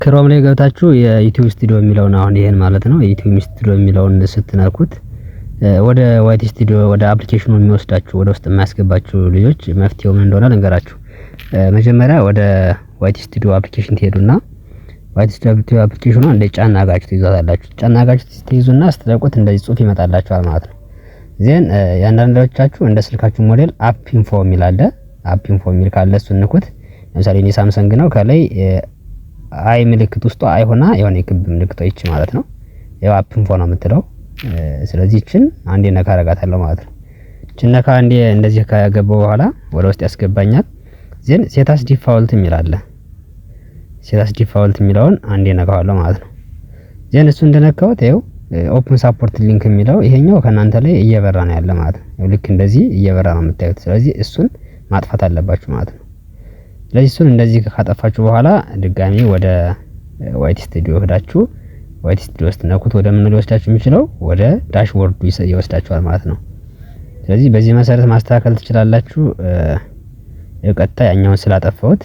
ክሮም ላይ ገብታችሁ የዩቲዩብ ስቱዲዮ የሚለውን አሁን ይሄን ማለት ነው የዩቲዩብ ስቱዲዮ የሚለውን ስትነኩት ወደ ዋይት ስቱዲዮ ወደ አፕሊኬሽኑ የሚወስዳችሁ ወደ ውስጥ የማያስገባችሁ ልጆች መፍትሄው ምን እንደሆነ ልንገራችሁ። መጀመሪያ ወደ ዋይት ስቱዲዮ አፕሊኬሽን ትሄዱና ዋይት ስቱዲዮ አፕሊኬሽኑ እንደ ጫና አጋችሁ ትይዛላችሁ። ጫና አጋችሁ ትይዙና ስትለቁት እንደዚህ ጽሁፍ ይመጣላችኋል ማለት ነው። ዜን ያንዳንዳችሁ እንደ ስልካችሁ ሞዴል አፕ ኢንፎ የሚል አለ። አፕ ኢንፎ የሚል ካለ እሱን ንኩት። ለምሳሌ እኔ ሳምሰንግ ነው ከላይ አይ ምልክት ውስጥ አይ ሆና የሆነ የክብ ምልክት ይች ማለት ነው። ያው አፕ ኢንፎ ነው የምትለው። ስለዚህ እቺን አንዴ ነካ አረጋታለሁ ማለት ነው። እቺን ነካ አንዴ እንደዚህ ካገባው በኋላ ወደ ውስጥ ያስገባኛል። ዜን ሴታስ ዲፋልት የሚል አለ። ሴታስ ዲፋልት የሚለውን አንዴ ነካዋለሁ ማለት ነው። ዜን እሱ እንደነካሁት ይኸው ኦፕን ሳፖርት ሊንክ የሚለው ይሄኛው ከናንተ ላይ እየበራ ነው ያለ ማለት ነው። ልክ እንደዚህ እየበራ ነው የምታዩት። ስለዚህ እሱን ማጥፋት አለባችሁ ማለት ነው። ስለዚህ እሱን እንደዚህ ካጠፋችሁ በኋላ ድጋሚ ወደ ዋይት ስቱዲዮ ሄዳችሁ ዋይት ስቱዲዮ ውስጥ ነኩት። ወደ ምን ሊወስዳችሁ የሚችለው ወደ ዳሽቦርዱ ይወስዳችኋል ማለት ነው። ስለዚህ በዚህ መሰረት ማስተካከል ትችላላችሁ። ቀጥታ ያኛውን ስላጠፋሁት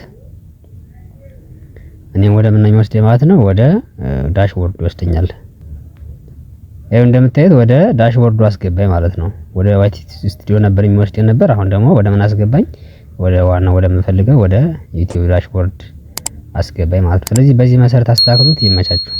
እኔም ወደ ምን ነው የሚወስደኝ ማለት ነው ወደ ዳሽቦርዱ ይወስደኛል። ይሄው እንደምታዩት ወደ ዳሽቦርዱ አስገባኝ ማለት ነው። ወደ ዋይት ስቱዲዮ ነበር የሚወስደኝ ነበር። አሁን ደግሞ ወደ ምን አስገባኝ ወደ ዋናው ወደ ምንፈልገው ወደ ዩቲዩብ ዳሽቦርድ አስገባኝ ማለት ነው። ስለዚህ በዚህ መሰረት አስተካክሉት። ይመቻችሁ።